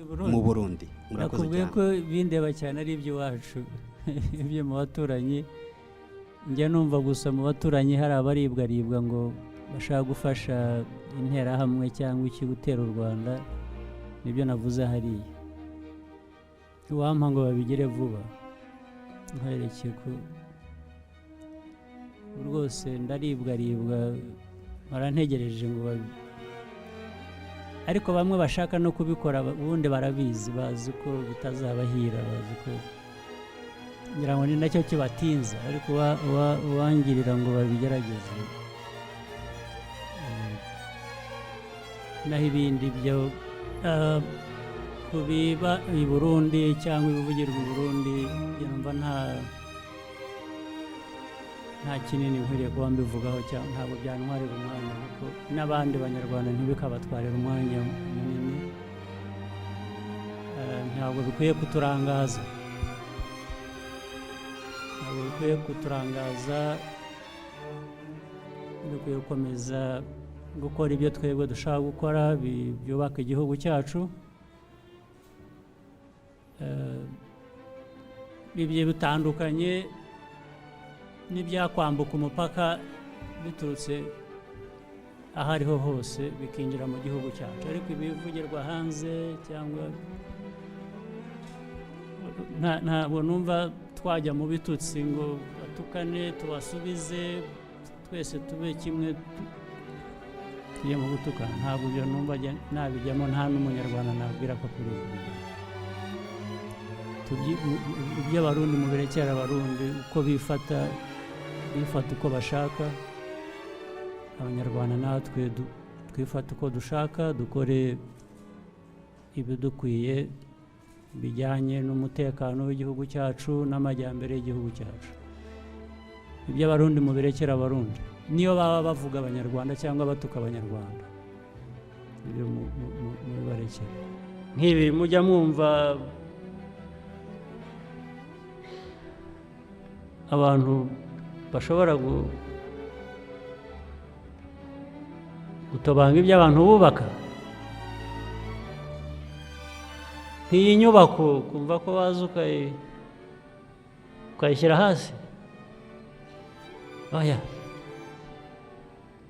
mu Burundi murakoze cyane ko bindeba cyane ari iby'iwacu ibyo mu baturanyi njya numva gusa mu baturanyi hari abaribwa ngo bashaka gufasha interahamwe cyangwa iki gutera u Rwanda nibyo navuze hariya uwampa ngo babigire vuba nkarekeye ko rwose ndaribwa barantegereje ngo ariko bamwe bashaka no kubikora ubundi barabizi bazi ko bitazabahira bazi ko ngira ngo ni nacyo kibatinza ariko uwangirira ngo babigerageze naho ibindi byo kubiba i Burundi cyangwa ibivugirwa i Burundi numva nta kinini nkwiriye kuba mbivugaho cyangwa ntabwo byantwarira umwanya kuko n'abandi banyarwanda ntibikabatwarira umwanya munini ntabwo bikwiye kuturangaza dukwiye gukomeza gukora ibyo twebwe dushaka gukora byubaka igihugu cyacu bigiye bitandukanye n'ibyakwambuka umupaka biturutse aho ariho hose bikinjira mu gihugu cyacu ariko ibivugirwa hanze cyangwa ntabwo numva twajya mu bitutsi ngo batukane tubasubize twese tube kimwe tujye mu gutukana ntabwo ibyo numva nabijyamo nta n'umunyarwanda nabwira ko kuri iby'abarundi mu birekera abarundi uko bifata uko bashaka abanyarwanda natwe twifata uko dushaka dukore ibidukwiye bijyanye n'umutekano w'igihugu cyacu n'amajyambere y'igihugu cyacu iby'abarundi mu birekera abarundi niyo baba bavuga abanyarwanda cyangwa batuka abanyarwanda ibyo mu barekera nk'ibi mujya mwumva abantu bashobora gutobanga ibyo abantu bubaka nk'iyi nyubako kumva ko waza ukayishyira hasi oya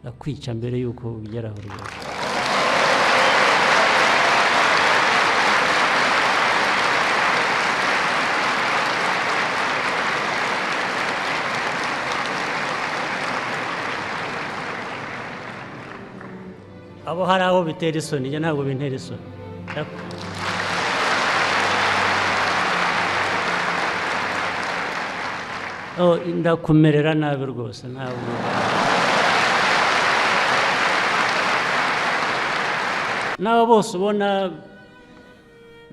akwica mbere y'uko ugeraho rwose abo hari aho bitera isoni njye ntabwo bintera isoni ndakumerera nabi rwose ntabwo n'abo bose ubona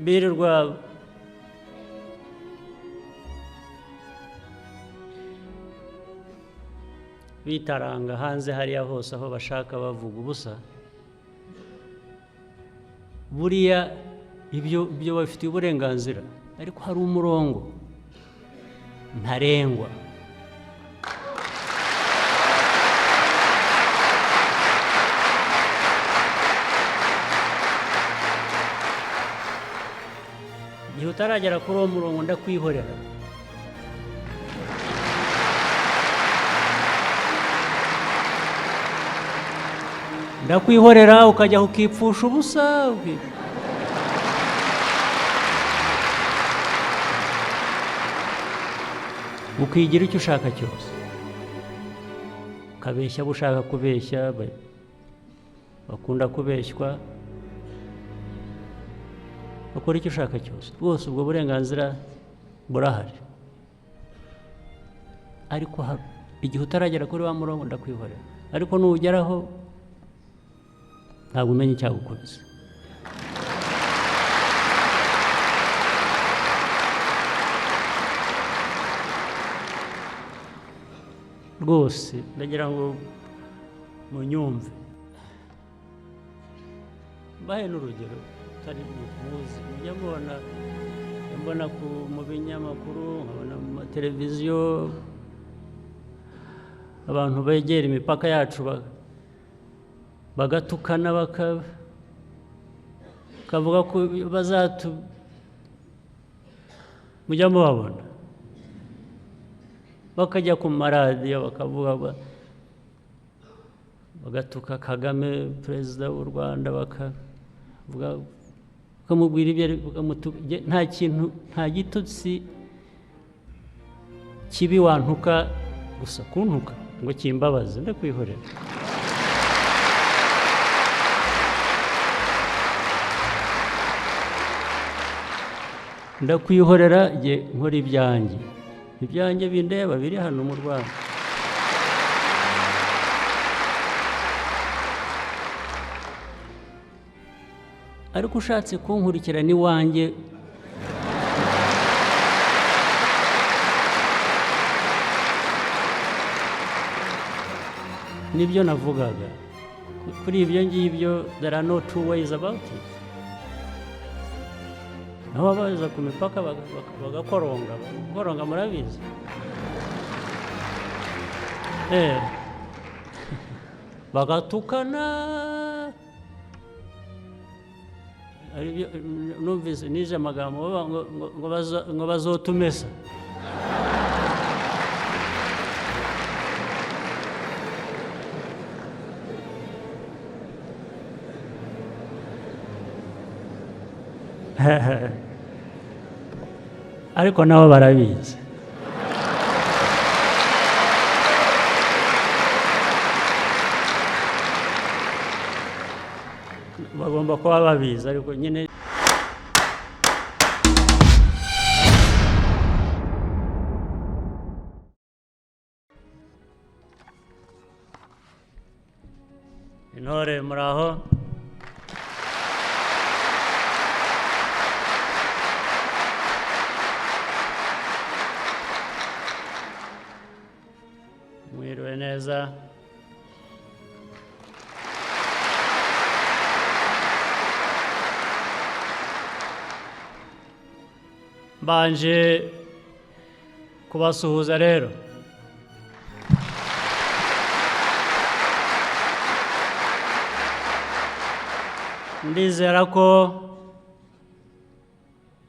birirwa bitaranga hanze hariya hose aho bashaka bavuga ubusa buriya ibyo bafitiye uburenganzira ariko hari umurongo ntarengwa igihe utaragera kuri uwo murongo ndakwihorera ndakwihorera ukajya ukipfusha ubusa ukigira icyo ushaka cyose ukabeshya abo ushaka kubeshya bakunda kubeshywa bakora icyo ushaka cyose rwose ubwo burenganzira burahari ariko igihe utaragera kuri wa murongo ndakwihorera ariko nugeraho ntabwo umenya icyagukubise rwose ndagira ngo munyumve mbahe n'urugero utari muzi mujya mbona mu binyamakuru nkabona mu mateleviziyo abantu begera imipaka yacu bagatukana bakavuga ko mujya mubabona bakajya ku maradiyo bakavuga bagatuka Kagame perezida w'u Rwanda bakamubwira ibyo nta gitutsi kibi wantuka gusa kuntuka ngo kimbabaze ndakwihorera ndakwihorera nkora ibyanjye bindeba biri hano mu Rwanda ariko ushatse kunkurikirana iwanjye nibyo navugaga kuri ibyo ngibyo there are no two ways about it aho baza ku mipaka bagakoronga murabizi bagatukana numvise nije amagambo ngo bazotumesa ariko nabo barabizi bagomba kuba babizi ariko nyine intore muraho mwiriwe neza mbanje kubasuhuza rero ndizera ko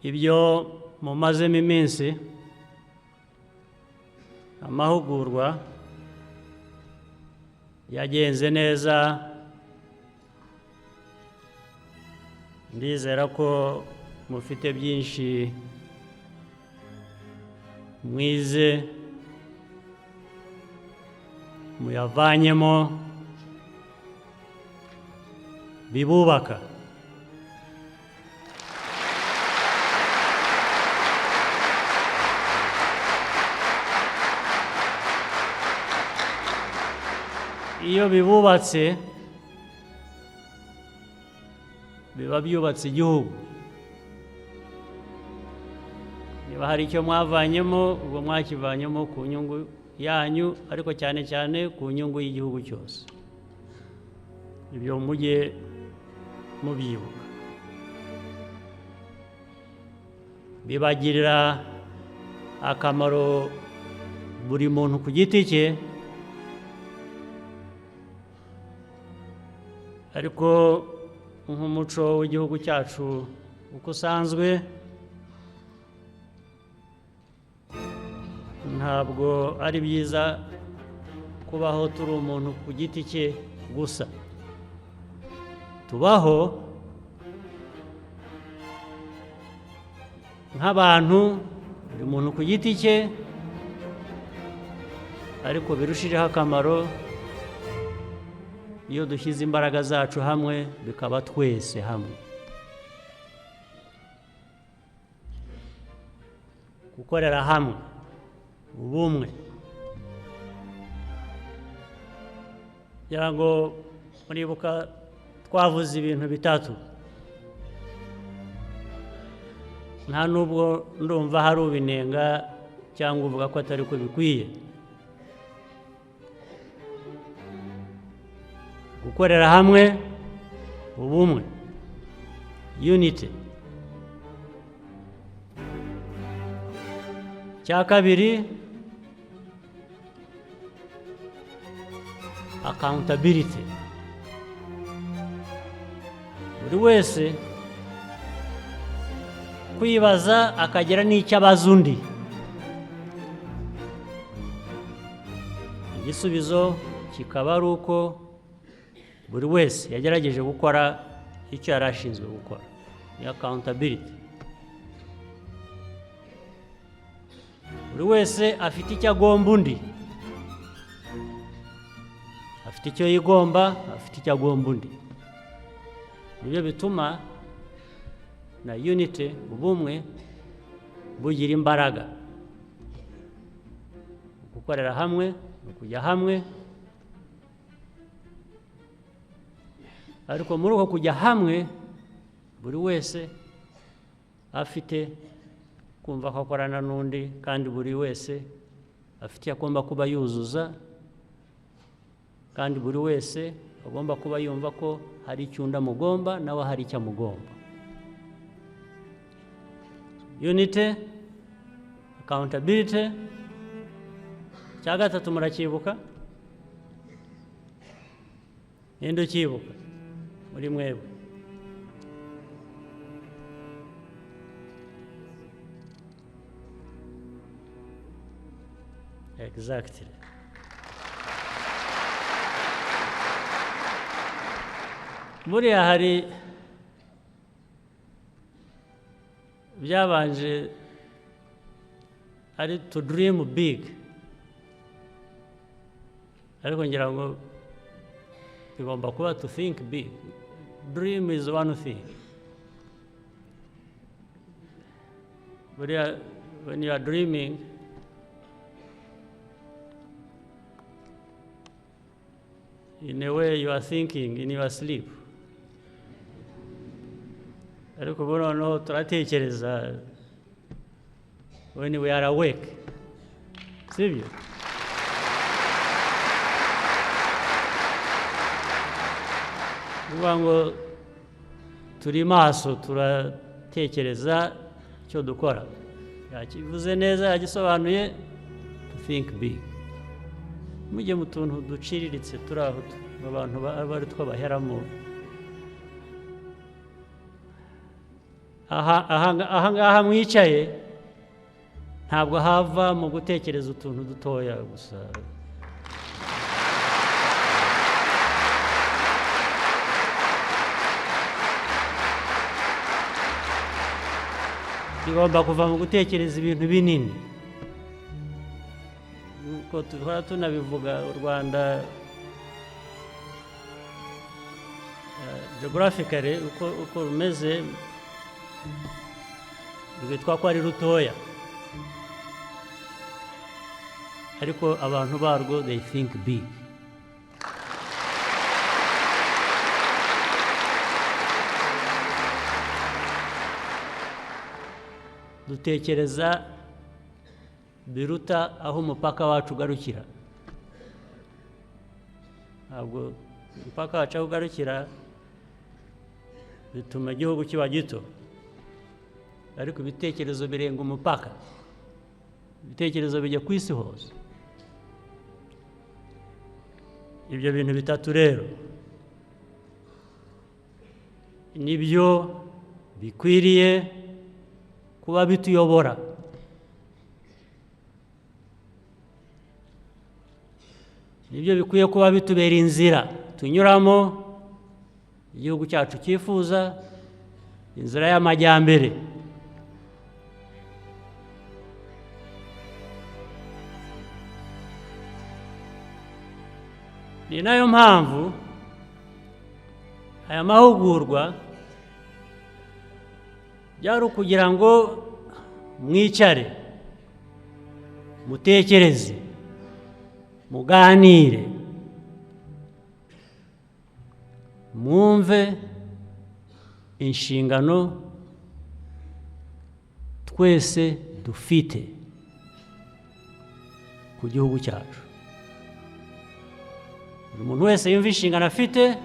ibyo mumazemo iminsi amahugurwa yagenze neza ndizera ko mufite byinshi mwize muyavanyemo bibubaka iyo bibubatse biba byubatse igihugu niba hari icyo mwavanyemo ubwo mwakivanyemo ku nyungu yanyu ariko cyane cyane ku nyungu y'igihugu cyose ibyo mujye mubyibuka bibagirira akamaro buri muntu ku giti cye ariko nk'umuco w'igihugu cyacu uko usanzwe ntabwo ari byiza kubaho turi umuntu ku giti cye gusa tubaho nk'abantu buri muntu ku giti cye ariko birushijeho akamaro iyo dushyize imbaraga zacu hamwe bikaba twese hamwe gukorera hamwe ubumwe kugira ngo muribuka twavuze ibintu bitatu nta nubwo ndumva hari ubinenga cyangwa uvuga ko atari ko bikwiye gukorera hamwe ubumwe unity cya kabiri accountability buri wese kwibaza akagira n'icyo abaza undi. Igisubizo kikaba ari uko buri wese yagerageje gukora icyo yari ashinzwe gukora, ni accountability. Buri wese afite icyo agomba undi, afite icyo yigomba, afite icyo agomba undi. Nibyo bituma na unity, ubumwe, bugira imbaraga. Gukorera hamwe, kujya hamwe. Ariko muri uko kujya hamwe, buri wese afite kumva ko akorana n'undi, kandi buri wese afite agomba kuba yuzuza, kandi buri wese agomba kuba yumva ko hari icyo undi amugomba, nawe hari icyo amugomba. Unity, accountability. Cya gatatu murakibuka? Ninde ukibuka muri mwebwe? Exactly. Buriya hari byabanje ari to dream big, ariko ngira ngo bigomba kuba to think big. Dream is one thing. Buriya when you are dreaming, in a way you are thinking in your sleep. Ariko noneho turatekereza when we are awake. Sibyo? Kuvuga ngo turi maso, turatekereza icyo dukora. Yakivuze neza, yagisobanuye, to think big. Mujye mu tuntu duciriritse turi aho, abantu bari twabaheramo. Aha ngaha mwicaye ntabwo hava mu gutekereza utuntu dutoya gusa. Bigomba kuva mu gutekereza ibintu binini. Uko tuhora tunabivuga, u Rwanda geographically uko rumeze, rwitwa ko ari rutoya, ariko abantu barwo they think big. Dutekereza biruta aho umupaka wacu ugarukira. Ntabwo umupaka wacu aho ugarukira bituma igihugu kiba gito, ariko ibitekerezo birenga umupaka. Ibitekerezo bijya ku isi hose. Ibyo bintu bitatu rero nibyo bikwiriye kuba bituyobora. Nibyo bikwiye kuba bitubera inzira tunyuramo igihugu cyacu cyifuza, inzira y'amajyambere. Ni nayo mpamvu aya mahugurwa byari ukugira ngo mwicare, mutekereze, muganire, mwumve inshingano twese dufite ku gihugu cyacu. Buri muntu wese yumve inshingano afite,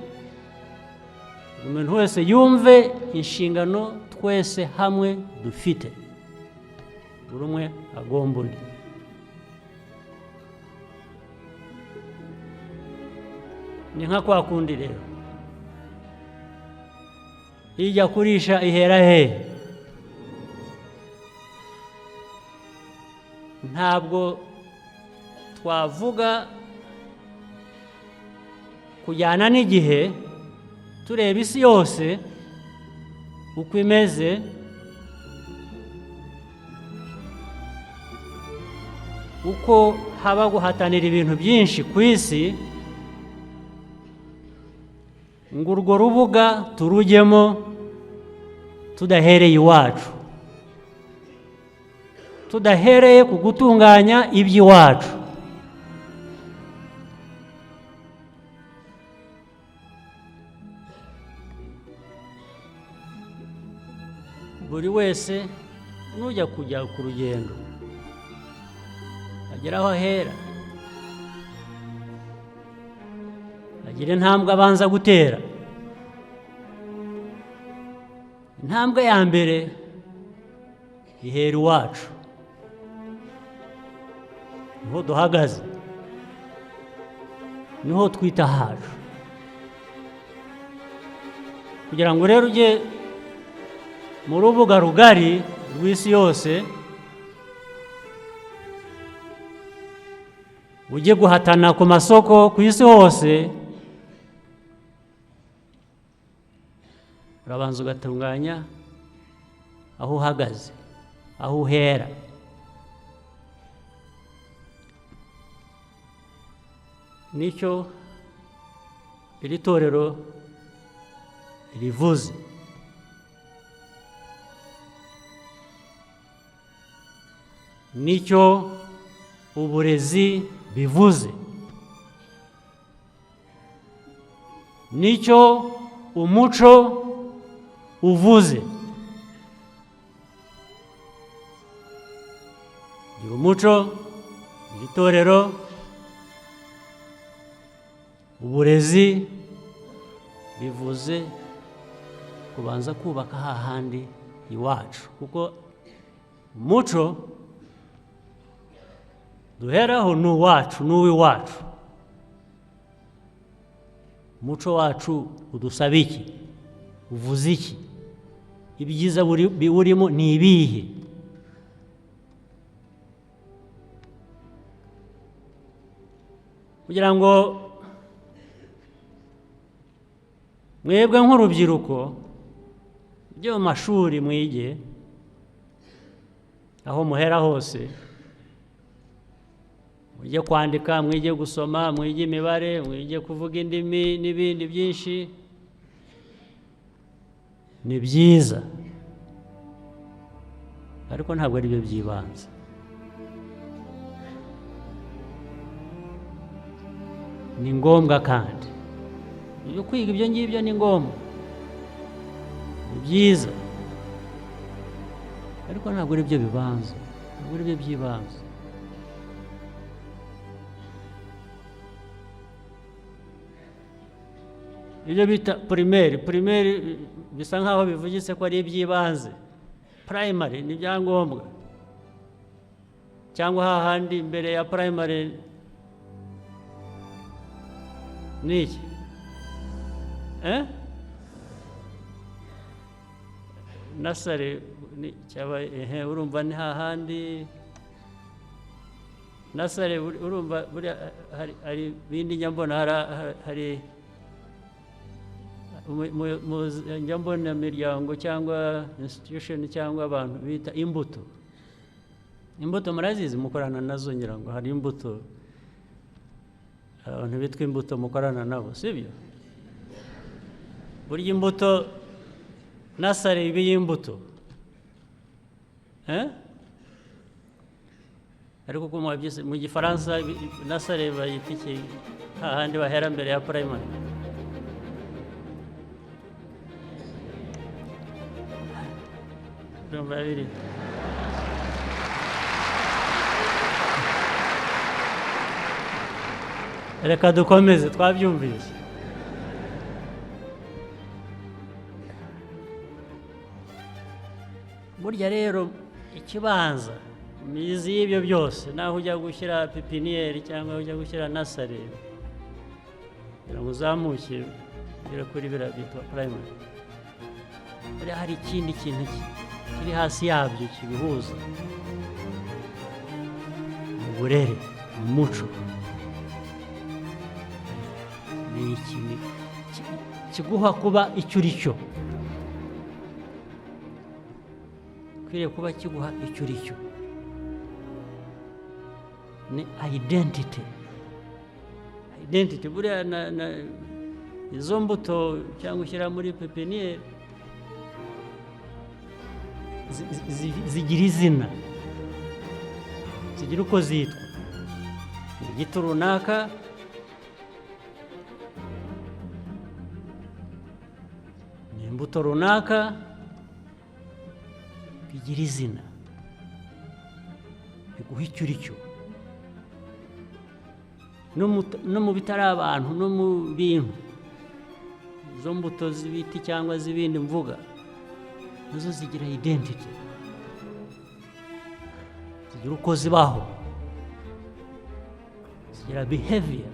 buri muntu wese yumve inshingano twese hamwe dufite, buri umwe agomba undi. Ni nka kwa kundi rero, ijya kurisha ihera hehe? ntabwo twavuga kujyana n'igihe tureba isi yose uko imeze, uko haba guhatanira ibintu byinshi ku isi, ngo urwo rubuga turujyemo tudahereye iwacu, tudahereye ku gutunganya iby'iwacu. Buri wese nujya kujya ku rugendo agera aho ahera, agira intambwe abanza gutera. Intambwe ya mbere ihera iwacu, niho duhagaze, niho twita hacu. Kugira ngo rero ujye mu rubuga rugari rw'isi yose, ujye guhatana ku masoko ku isi hose, urabanza ugatunganya aho uhagaze, aho uhera. Nicyo iri torero rivuze. Nicyo uburezi bivuze. Nicyo umuco uvuze. Umuco, itorero, uburezi bivuze kubanza kubaka hahandi iwacu, kuko umuco duheraho ni uwacu, ni uw'iwacu. Umuco wacu udusaba iki? Uvuze iki? Ibyiza biwurimo ni ibihe? Kugira ngo mwebwe nk'urubyiruko byo mu mashuri mwige, aho muhera hose, mwige kwandika, mwige gusoma, mwige imibare, mwige kuvuga indimi n'ibindi byinshi, ni byiza, ariko ntabwo ari byo by'ibanze. Ni ngombwa kandi ibyo kwiga ibyo ngibyo ni ngombwa, ni byiza, ariko ntabwo ari byo bibanza, ntabwo ari byo by'ibanze. Ibyo bita primaire bisa nkaho bivugitse ko ari iby'ibanze. Primary ni ibyangombwa, cyangwa hahandi imbere ya primary ni iki? Nasari cyaba urumva ni hahandi. Nasari urumva hari bindi nyambona, hari njyambona miryango cyangwa institution cyangwa abantu bita imbuto. Imbuto murazizi, mukorana nazo, ngira ngo hari imbuto, abantu bitwa imbuto mukorana nabo, sibyo? Burya imbuto nasari ibi y'imbuto, ariko ko mu gifaransa nasari bayita iki? Hahandi bahera mbere ya primary. Reka dukomeze, twabyumvise. Burya rero ikibanza mizi y'ibyo byose, naho ujya gushyira pipiniyeri cyangwa ujya gushyira nasari, kugira ngo uzamuke ugere kuri biriya byitwa primary, buriya hari ikindi kintu kiri hasi yabyo kibihuza. uburere, umuco ni ikintu kiguha kuba icyo uri cyo, ukwiriye kuba kiguha icyo uri cyo, ni identity. Buriya izo mbuto cyangwa ushyira muri pepiniyeri zigira izina, zigira uko zitwa, igiti runaka ni imbuto runaka, bigira izina biguha icyo uri cyo, no mu bitari abantu, no mu bintu, izo mbuto z'ibiti cyangwa z'ibindi mvuga nazo zigira identity, zigira uko zibaho, zigira behavior.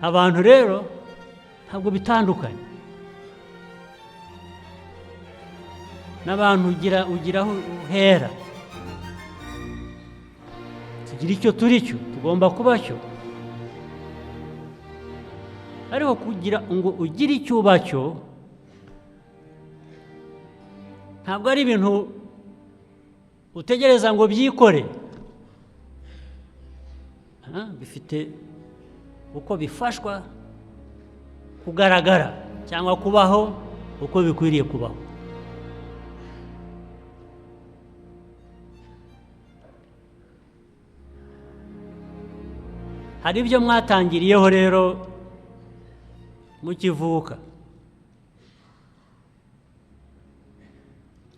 Abantu rero ntabwo bitandukanye n'abantu, ugira aho uhera, tugira icyo turi cyo, tugomba kuba cyo, ariko kugira ngo ugire icyo uba cyo ntabwo ari ibintu utegereza ngo byikore, bifite uko bifashwa kugaragara cyangwa kubaho uko bikwiriye kubaho. Hari ibyo mwatangiriyeho rero mukivuka,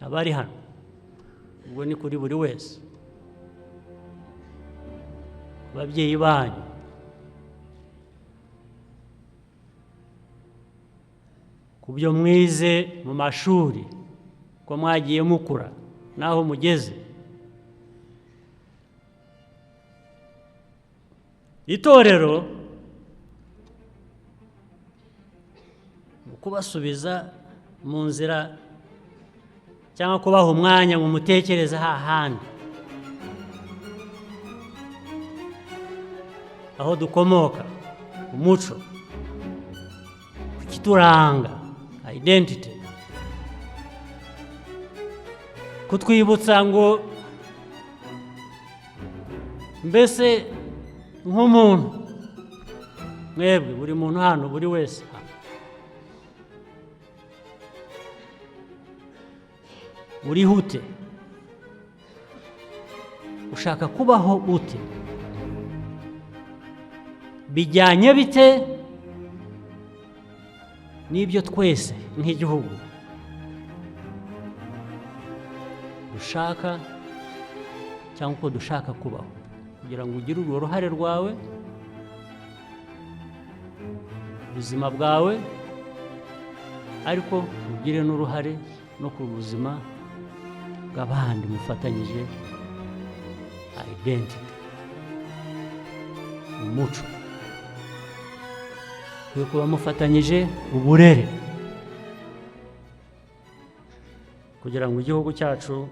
abari hano, ubwo ni kuri buri wese, ababyeyi banyu, ku byo mwize mu mashuri, ko mwagiye mukura n'aho mugeze. Itorero kubasubiza mu nzira cyangwa kubaha umwanya mu mutekereza hahandi aho dukomoka, umuco, kukituranga, identity, kutwibutsa ngo mbese nk'umuntu, mwebwe buri muntu hano, buri wese uriho ute, ushaka kubaho ute, bijyanye bite n'ibyo twese nk'igihugu dushaka cyangwa uko dushaka kubaho, kugira ngo ugire urwo ruhare rwawe, ubuzima bwawe, ariko ugire n'uruhare no ku buzima bw'abandi mufatanyije, identity, umuco, kwiye kuba mufatanyije uburere, kugira ngo igihugu cyacu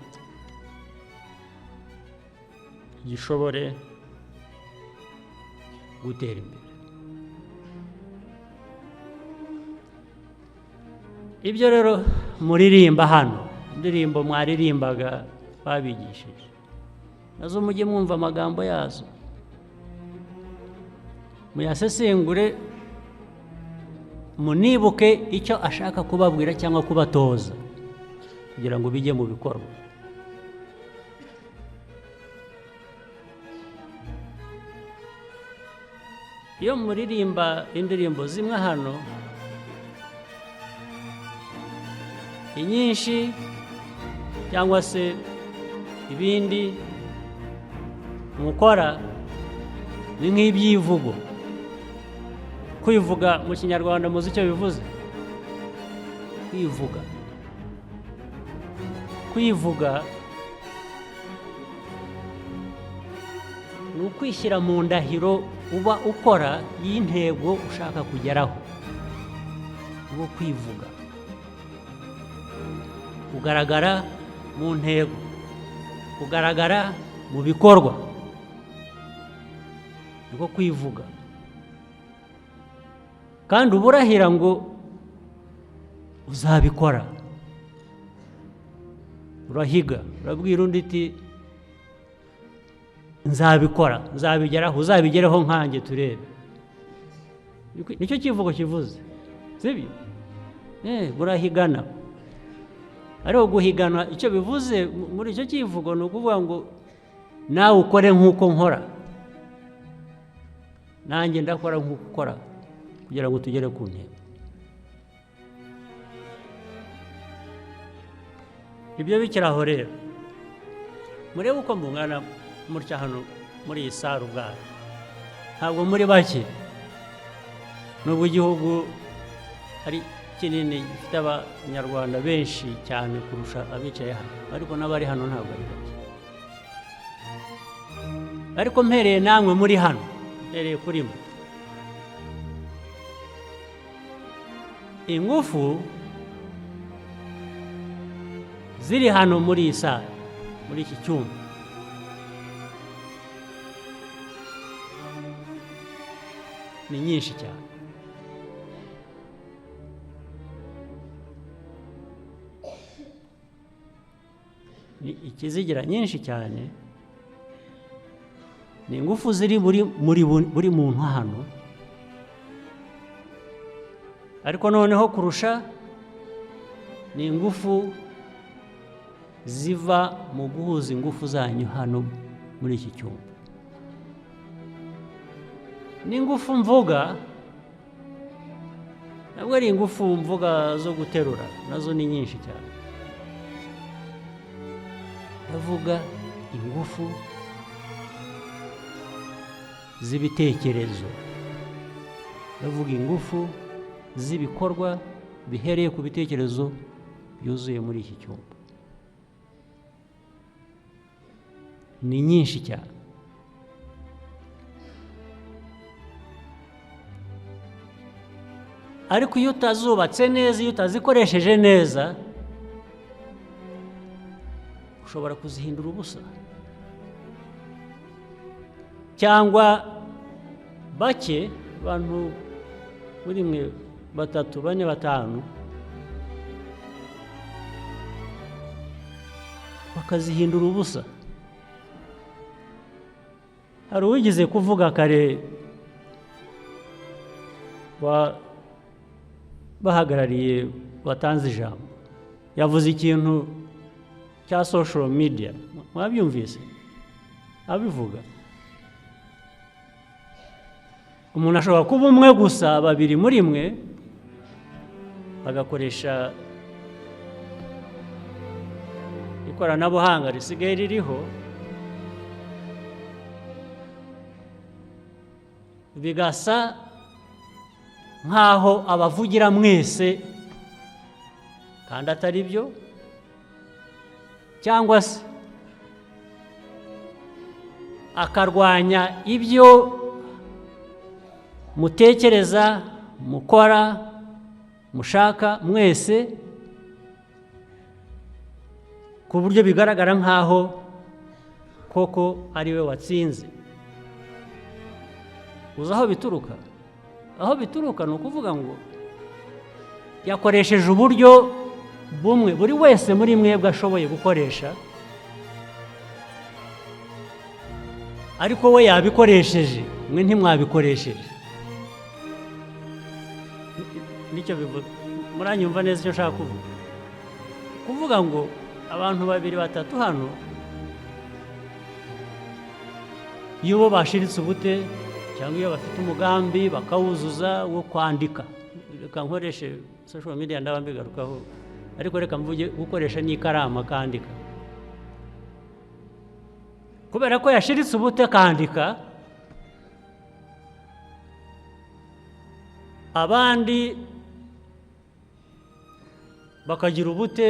gishobore gutera imbere. Ibyo rero muririmba hano, indirimbo mwaririmbaga babigishije, nazo mujye mwumva amagambo yazo, muyasesengure, munibuke icyo ashaka kubabwira cyangwa kubatoza, kugira ngo bijye mu bikorwa. Iyo muririmba indirimbo zimwe hano, inyinshi cyangwa se ibindi mukora ni nk'ibyivugo. Kwivuga mu Kinyarwanda muzi icyo bivuze? Kwivuga, kwivuga ni ukwishyira mu ndahiro uba ukora y'intego ushaka kugeraho, uwo kwivuga ugaragara mu ntego kugaragara mu bikorwa niko kwivuga kandi uburahira ngo uzabikora urahiga urabwira undi iti nzabikora nzabigeraho uzabigereho nkanjye turebe nicyo kivugo kivuze sibyo burahigana ariko guhigana icyo bivuze muri icyo kivugo ni ukuvuga ngo nawe ukore nk'uko nkora nanjye ndakora nk'uko ukora kugira ngo tugere ku ntego ibyo bikiraho rero murebe uko mungana mutya hano muri iyi sare ubwayo ntabwo muri bake nubwo igihugu ari kinini gifite abanyarwanda benshi cyane kurusha abicaye hano ariko n'abari hano ntabwo ari bake ariko mpereye namwe muri hano mpereye kuri mwe ingufu ziri hano muri iyi sare muri iki cyumba ni nyinshi cyane ni ikizigira nyinshi cyane ni ingufu ziri buri muntu hano ariko noneho kurusha ni ingufu ziva mu guhuza ingufu zanyu hano muri iki cyumba n'ingufu mvuga ntabwo ari ingufu mvuga zo guterura nazo ni nyinshi cyane ndavuga ingufu z'ibitekerezo ndavuga ingufu z'ibikorwa bihereye ku bitekerezo byuzuye muri iki cyumba ni nyinshi cyane ariko iyo utazubatse neza iyo utazikoresheje neza ushobora kuzihindura ubusa cyangwa bake abantu muri mwe batatu bane batanu bakazihindura ubusa hari uwigeze kuvuga kare bahagarariye batanze ijambo yavuze ikintu cya social media mwabyumvise abivuga umuntu ashobora kuba umwe gusa babiri muri mwe bagakoresha ikoranabuhanga risigaye ririho bigasa nk'aho abavugira mwese kandi atari byo cyangwa se akarwanya ibyo mutekereza mukora mushaka mwese ku buryo bigaragara nk'aho koko ari we watsinze uzi aho bituruka aho bituruka ni ukuvuga ngo yakoresheje uburyo bumwe buri wese muri mwebwe ashoboye gukoresha ariko we yabikoresheje mwe ntimwabikoresheje nicyo bivuga muranyumva neza icyo nshaka kuvuga ngo abantu babiri batatu hano iyo bo bashiritse ubute cyangwa iyo bafite umugambi bakawuzuza wo kwandika reka nkoreshe social media ndabambigarukaho ariko reka mvuge gukoresha n'ikaramu akandika kubera ko yashiritse ubute akandika abandi bakagira ubute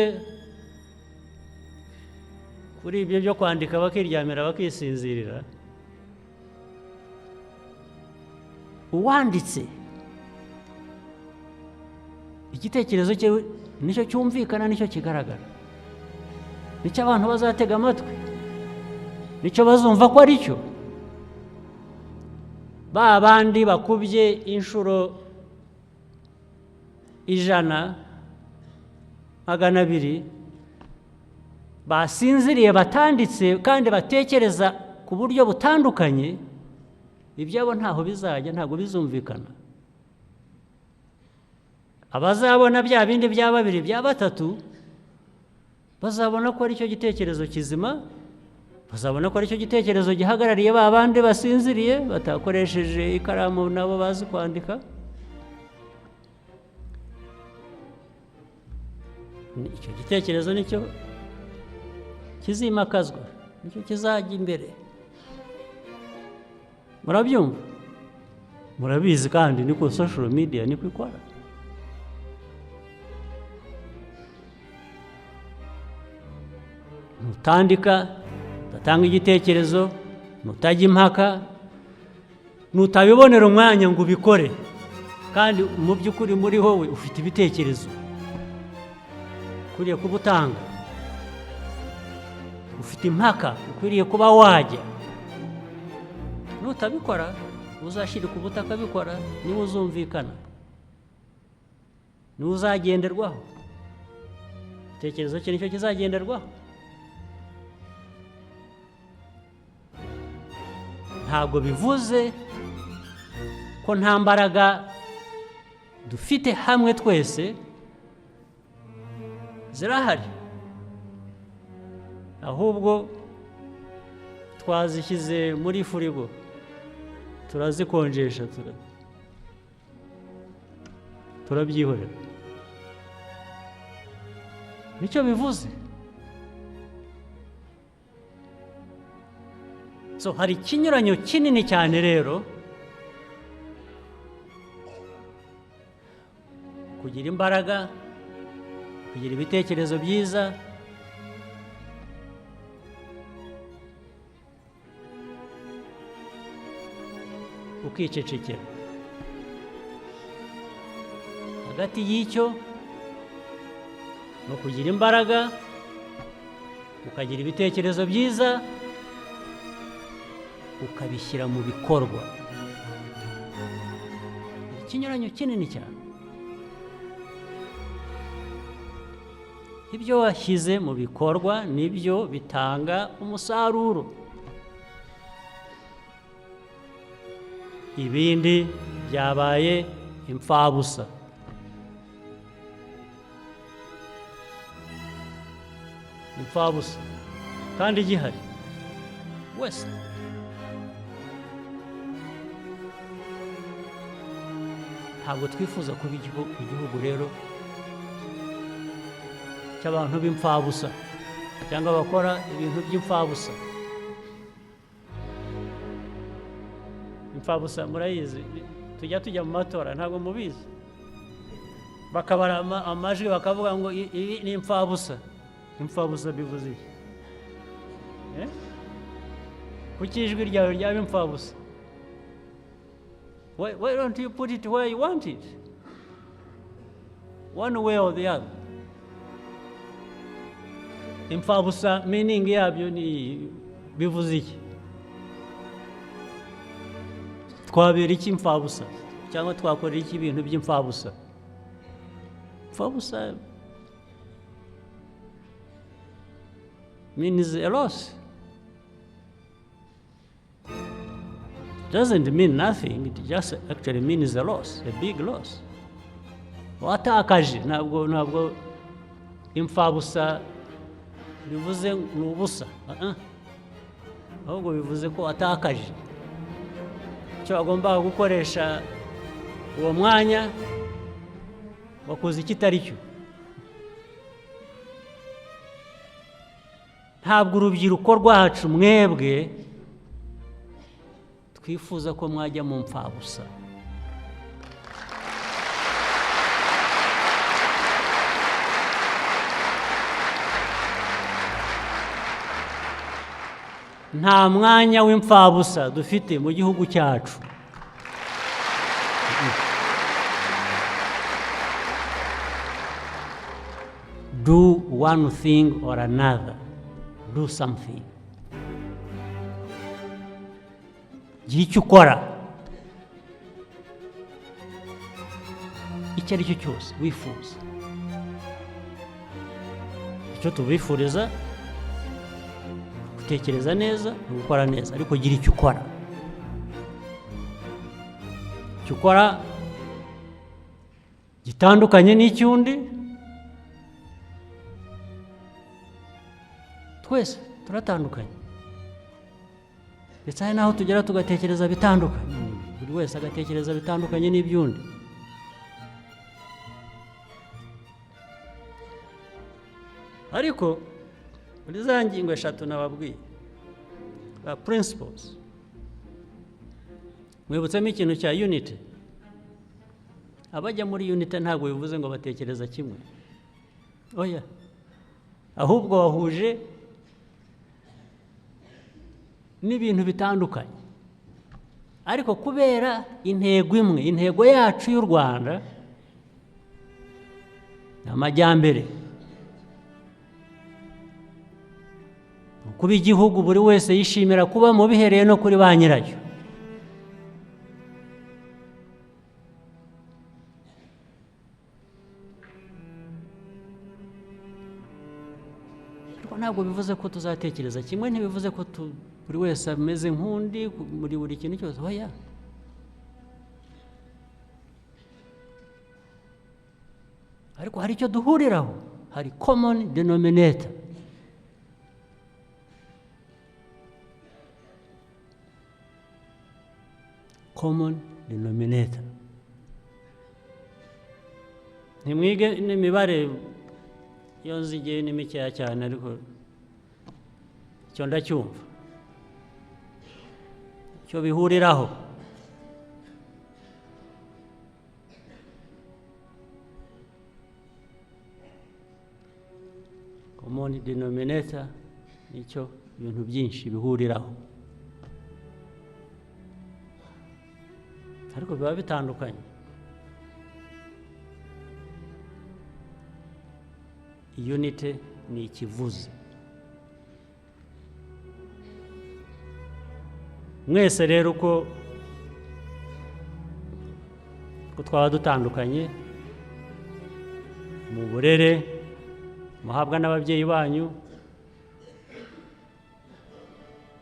kuri ibyo byo kwandika bakiryamira bakisinzirira uwanditse igitekerezo cye nicyo cyumvikana nicyo kigaragara nicyo abantu bazatega amatwi nicyo bazumva ko ari cyo. Ba bandi bakubye inshuro 100, 200 basinziriye, batanditse kandi batekereza ku buryo butandukanye, ibyabo ntaho bizajya, ntago bizumvikana. Abazabona bya bindi bya 2, bya 3 bazabona ko ari cyo gitekerezo kizima, bazabona ko ari cyo gitekerezo gihagarariye ba bandi basinziriye batakoresheje ikaramu nabo bazi kwandika. Icyo gitekerezo nicyo kizimakazwa, nicyo kizajya imbere. Murabyumva? Murabizi kandi niko social media niko ikora. Nutandika, utatanga igitekerezo, nutajya impaka, nutabibonera umwanya ngo ubikore, kandi mu by'ukuri muri wowe ufite ibitekerezo ukwiriye kuba utanga, ufite impaka ukwiriye kuba wajya. Nutabikora uzashyira ku butaka bikora, niwe uzumvikana, niwe uzagenderwaho, igitekerezo cye nicyo kizagenderwaho. Ntabwo bivuze ko nta mbaraga dufite hamwe twese, zirahari, ahubwo twazishyize muri furigo, turazikonjesha, turabyihorera. Nicyo bivuze. So hari ikinyuranyo kinini cyane rero kugira imbaraga, kugira ibitekerezo byiza, ukicecekera. Hagati y'icyo no kugira imbaraga, ukagira ibitekerezo byiza, ukabishyira mu bikorwa, ikinyuranyo kinini cyane. Ibyo washyize mu bikorwa nibyo bitanga umusaruro, ibindi byabaye imfabusa. Imfabusa kandi gihari wese. Ntabwo twifuza kuba igihugu rero cy'abantu b'imfabusa cyangwa bakora ibintu by'imfabusa. Imfabusa murayizi, tujya mu matora, ntabwo mubizi, bakabara amajwi bakavuga ngo ibi ni imfabusa. Imfabusa bivuze iki? Kuki ijwi ryawe ryaba imfabusa? Why don't you put it where you want it? One way or the other. Imfabusa meaning yabyo ni bivuze iki? Twabera iki imfabusa? Cyangwa twakorera iki ibintu by'imfabusa? Imfabusa means a loss. Doesn't mean nothing, it just actually means a loss, a big loss. Watakaje, ntabwo imfabusa bivuze ni ubusa, ahubwo bivuze ko watakaje icyo wagombaga gukoresha uwo mwanya, wakoze ikitari cyo. Ntabwo urubyiruko rwacu mwebwe twifuza ko mwajya mu mfabusa. Nta mwanya w'imfabusa dufite mu gihugu cyacu. Do one thing or another. Do something. gira icyo ukora icyo ari cyo cyose wifuza. Icyo tubifuriza gutekereza neza no gukora neza, ariko gira icyo ukora. Icyo ukora gitandukanye n'icyundi. Twese turatandukanye, ndetse hari n'aho tugera tugatekereza bitandukanye, buri wese agatekereza bitandukanye n'ibyundi. Ariko muri za ngingo eshatu nababwiye, principles, mwibutsemo ikintu cya unity. Abajya muri unity ntabwo bivuze ngo batekereza kimwe, oya, ahubwo bahuje n'ibintu bitandukanye, ariko kubera intego imwe. Intego yacu y'u Rwanda ni amajyambere, kuba igihugu buri wese yishimira kubamo bihereye no kuri ba nyiracyo. Ariko ntabwo bivuze ko tuzatekereza kimwe, ntibivuze ko buri wese ameze nk'undi muri buri kintu cyose, oya. Ariko hari icyo duhuriraho, hari common denominator. Common denominator. Ntimwige n'imibare, iyo nzigiye ni mikeya cyane, ariko icyo ndacyumva. Icyo bihuriraho common denominator nicyo ibintu byinshi bihuriraho, ariko biba bitandukanye. Unity ni ikivuze. Mwese rero uko twaba dutandukanye mu burere muhabwa n'ababyeyi banyu,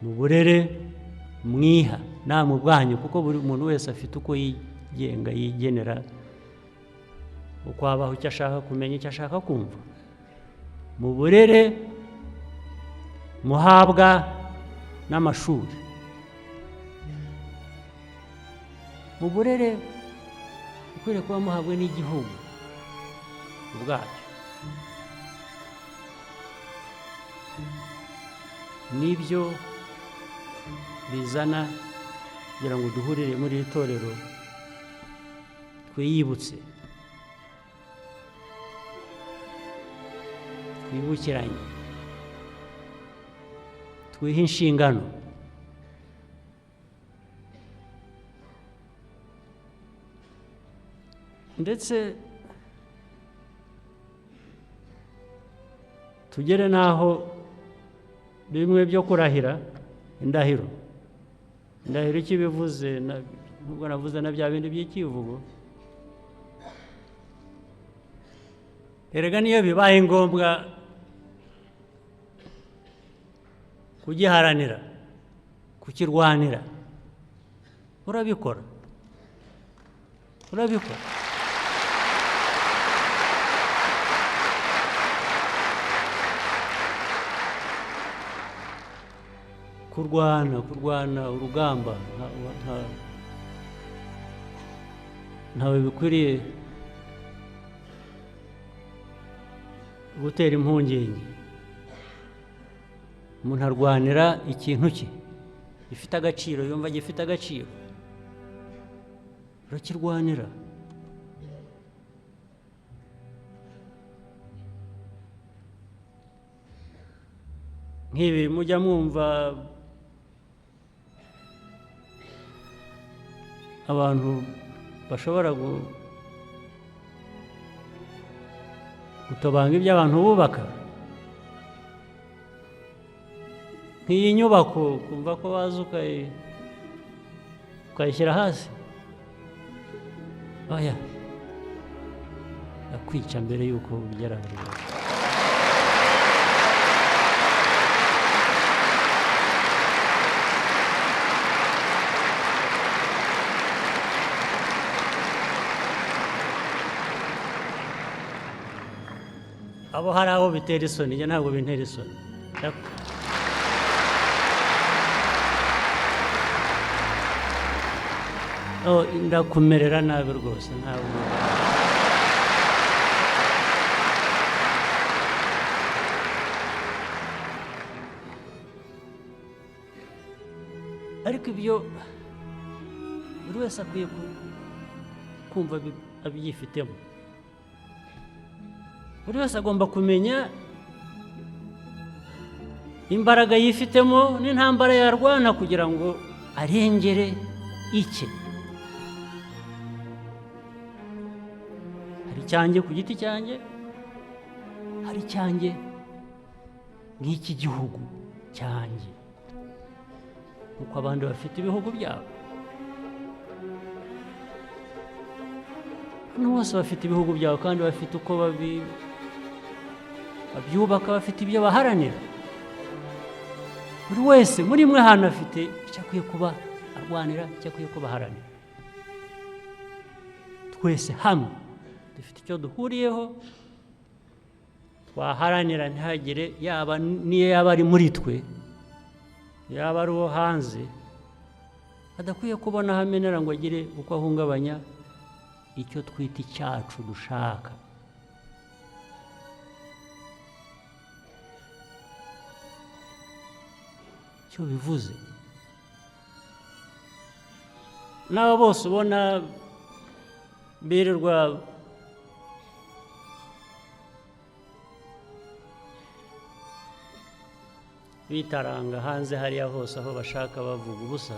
mu burere mwiha namwe ubwanyu, kuko buri muntu wese afite uko yigenga, yigenera uko abaho, icyo ashaka kumenya, icyo ashaka kumva. Mu burere muhabwa n'amashuri, mu burere ukwiriye kuba muhabwe n'igihugu ubwacyo. Nibyo bizana kugira ngo duhurire muri iri torero, twiyibutse, twibukiranye, twihe inshingano. Ndetse tugere n'aho bimwe byo kurahira, indahiro icyo bivuze, nubwo navuze na bya bindi by'ikivugo, erega niyo bibaye ngombwa kugiharanira, kukirwanira, urabikora. Kurwana urugamba ntawe bikwiriye gutera impungenge. Umuntu arwanira ikintu cye gifite agaciro, yumva gifite agaciro, urakirwanira. Nk'ibi mujya mwumva abantu bashobora gutobanga ibyo abantu bubaka, nk'iyi nyubako kumva ko waza ukayishyira hasi oya akwica mbere y'uko ugera buri wese abo hari aho bitera isoni njye ntabwo bintera isoni ndakumerera nabi rwose ntabwo ariko ibyo buri wese akwiye kumva abyifitemo buri wese agomba kumenya imbaraga yifitemo n'intambara yarwana kugira ngo arengere icye hari icyanjye ku giti cyanjye hari icyanjye nk'iki gihugu cyanjye kuko abandi bafite ibihugu byabo hano bose bafite ibihugu byabo kandi bafite uko babyubaka bafite ibyo baharanira buri wese muri mwe hano afite icyo akwiye kuba arwanira icyo akwiye kuba aharanira twese hamwe dufite icyo duhuriyeho twaharanira ntihagire yaba niyo yaba ari muri twe yaba ari uwo hanze adakwiye kubona aho amenera ngo agire uko ahungabanya icyo twita icyacu dushaka icyo bivuze n'aba bose ubona birirwa bitaranga hanze hariya hose aho bashaka bavuga ubusa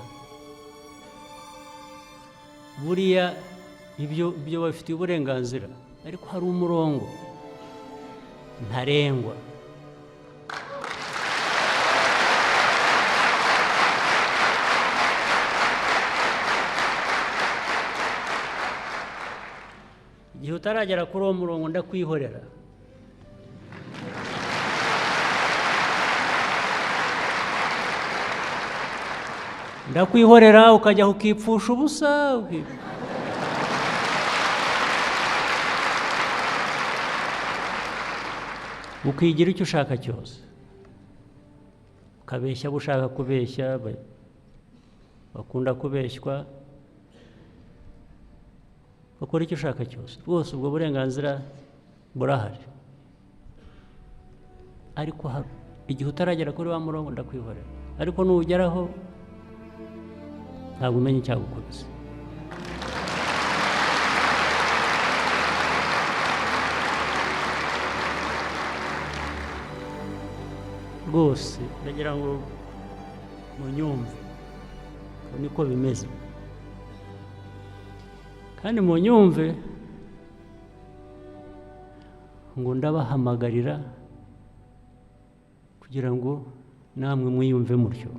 buriya ibyo bafitiye uburenganzira ariko hari umurongo ntarengwa igihe utaragera kuri uwo murongo ndakwihorera ndakwihorera ukajya ukipfusha ubusa ukigira icyo ushaka cyose ukabeshya abo ushaka kubeshya bakunda kubeshywa bakora icyo ushaka cyose rwose ubwo burenganzira burahari ariko igihe utaragera kuri wa murongo ndakwihorera ariko nuwugeraho ntabwo umenya icyagukubise rwose ndagira ngo munyumve niko bimeze kandi munyumve ngo ndabahamagarira kugira ngo namwe mwiyumve mutyo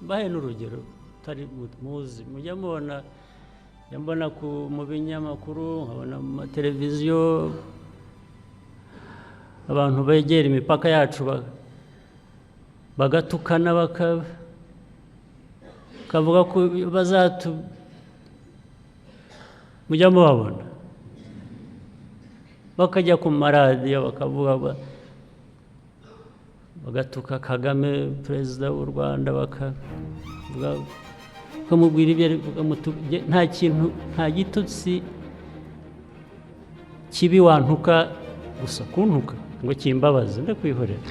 mbahe n'urugero utari muzi mujya mubona mbona mu binyamakuru nkabona mu mateleviziyo abantu begera imipaka yacu bagatukana bakavuga ko mujya mubabona bakajya ku maradiyo bakavuga bagatuka Kagame perezida w'u Rwanda bakamubwira ibyo nta kintu nta gitutsi kibi wantuka gusa kuntuka ngo kimbabaze ndakwihorera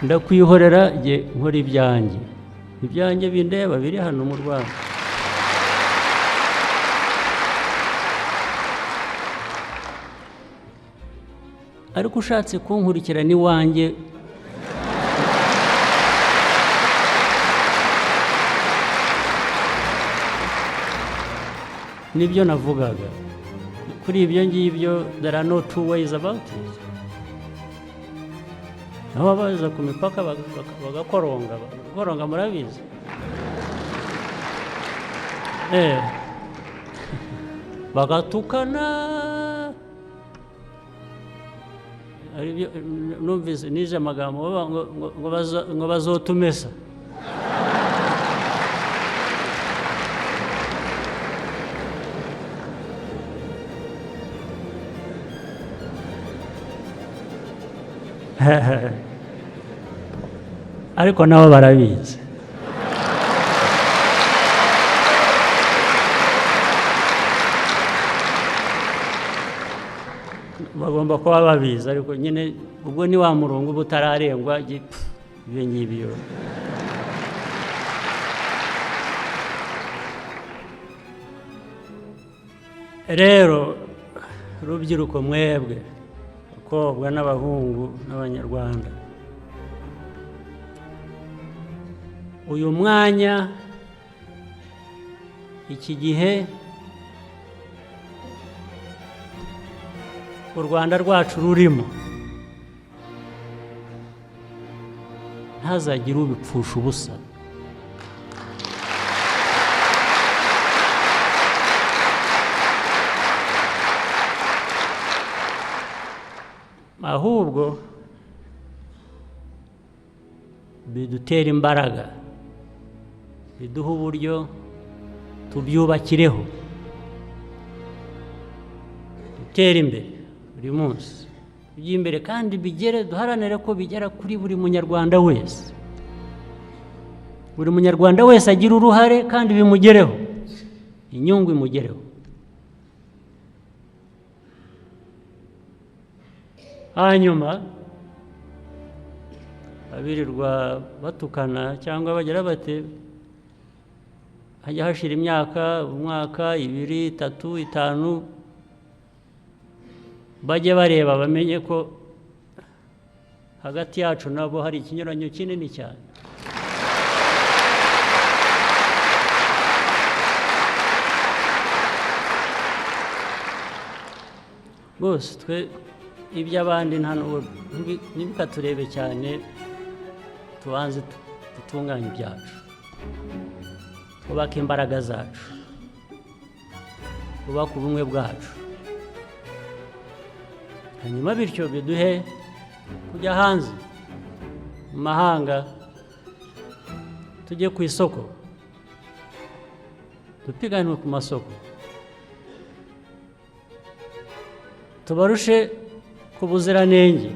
ndakwihorera jye nkora ibyanjye bindeba biri hano mu Rwanda ariko ushatse kunkurikirana iwanjye nibyo navugaga kuri ibyo ngibyo. There are no two ways about it. aho baza ku mipaka bagakoronga murabizi. Bagatukana. Numvise nije amagambo ngo bazotumesa. Ariko nabo barabizi. Bagomba kuba babizi, ariko nyine ubwo ni wa murongo uba utararengwa ibyo ngibyo. Rero rubyiruko mwebwe, abakobwa n'abahungu n'abanyarwanda, uyu mwanya, iki gihe u Rwanda rwacu rurimo, ntazagire ubipfusha ubusa. Ahubwo bidutera imbaraga, biduha uburyo tubyubakireho, dutere imbere buri munsi, bijye imbere kandi bigere, duharanire ko bigera kuri buri munyarwanda wese. Buri munyarwanda wese agira uruhare kandi bimugereho, inyungu imugereho. Hanyuma abirirwa batukana cyangwa bagira bate, hajya hashira imyaka, umwaka, 2, 3, 5, bajye bareba bamenye ko hagati yacu nabo hari ikinyuranyo kinini cyane. Bose twe iby'abandi ntibikaturebe cyane, tubanze dutunganye ibyacu, twubake imbaraga zacu, twubake ubumwe bwacu, hanyuma bityo biduhe kujya hanze mu mahanga, tujye ku isoko, dupiganwe ku masoko, tubarushe ku buziranenge,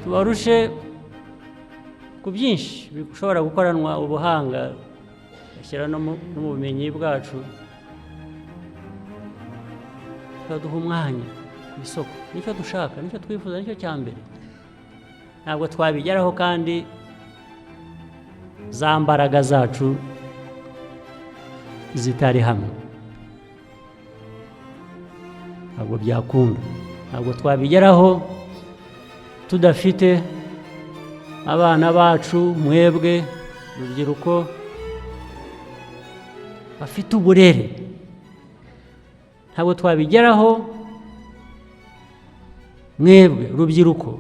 tubarushe ku byinshi bishobora gukoranwa ubuhanga, bashyira no mu bumenyi bwacu, tukaduha umwanya ku isoko. Nicyo dushaka, nicyo twifuza, nicyo cya mbere. Ntabwo twabigeraho kandi za mbaraga zacu zitari hamwe, ntabwo byakunda. Ntabwo twabigeraho tudafite abana bacu, mwebwe urubyiruko, bafite uburere. Ntabwo twabigeraho mwebwe urubyiruko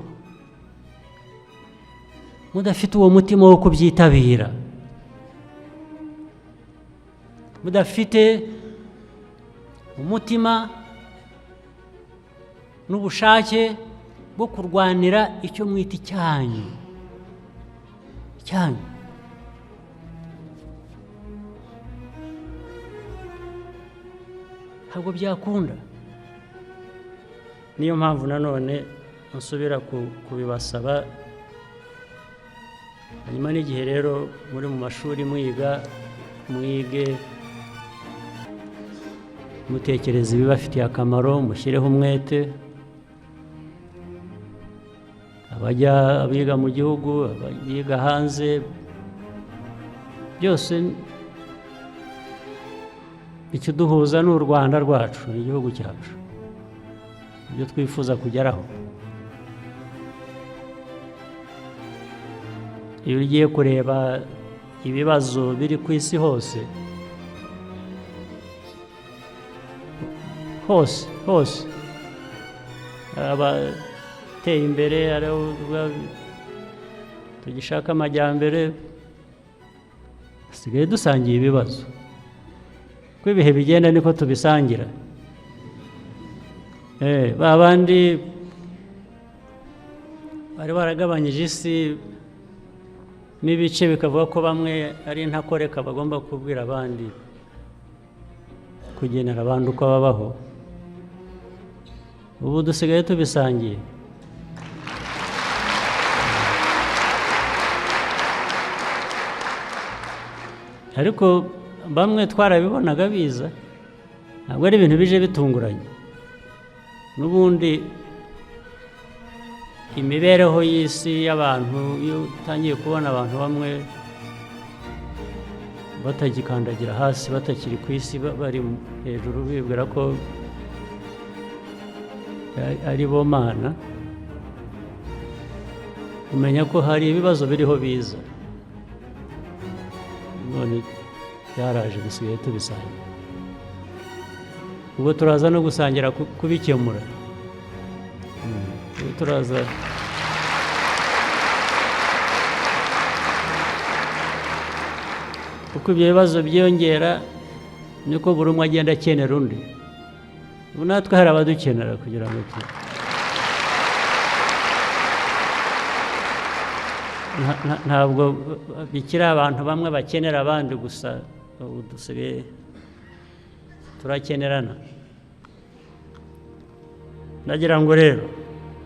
mudafite uwo mutima wo kubyitabira, mudafite umutima n'ubushake bwo kurwanira icyo mwita icyanyu. Ntabwo byakunda. Niyo mpamvu nanone nsubira kubibasaba, hanyuma n'igihe rero muri mu mashuri mwige mutekereza ibibafitiye akamaro, mushyireho umwete. Abiga mu gihugu, abiga hanze, byose ikiduhuza ni u Rwanda rwacu, ni igihugu cyacu. ibyo twifuza kugeraho. Iyo ugiye kureba ibibazo biri ku isi hose abateye imbere, tugishaka amajyambere, hasigaye dusangiye ibibazo. Uko ibihe bigenda niko tubisangira. Ba bandi bari baragabanyije isi n'ibice bikavuga ko bamwe ari intakoreka bagomba kubwira abandi, kugenera abandi uko babaho, ubu dusigaye tubisangiye. Ariko bamwe twarabibonaga biza, ntabwo ari ibintu bije bitunguranye. N'ubundi imibereho y'isi y'abantu, iyo utangiye kubona abantu bamwe batagikandagira hasi, batakiri ku isi, bari hejuru, bibwira ko ari bo mana, umenya ko hari ibibazo biriho biza. None byaraje, dusigaye tubisangira. Ubwo turaza no gusangira kubikemura. Turaza uko ibyo bibazo byiyongera, niko buri umwe agenda akenera undi. Ubu natwe hari abadukenera kugira ngo ntabwo bikiri abantu bamwe bakenera abandi gusa, ubu dusigaye turakenerana. Ndagira ngo rero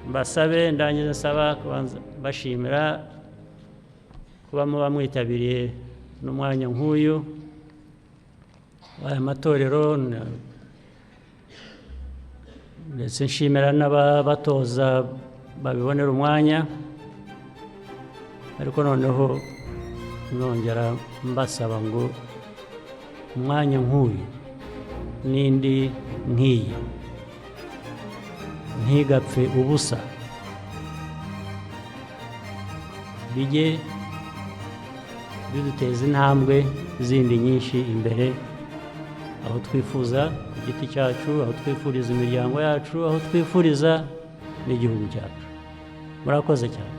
mbasabe, ndangiza nsaba kubanza bashimira kuba muba mwitabiriye n'umwanya nk'uyu w'aya matorero, ndetse nshimira n'ababatoza babibonera umwanya. Ariko noneho nongera mbasaba ngo umwanya nk'uyu n'indi nk'iyi ntigapfe ubusa, bijye biduteza intambwe zindi nyinshi imbere, aho twifuza ku giti cyacu, aho twifuriza imiryango yacu, aho twifuriza n'igihugu cyacu. Murakoze cyane.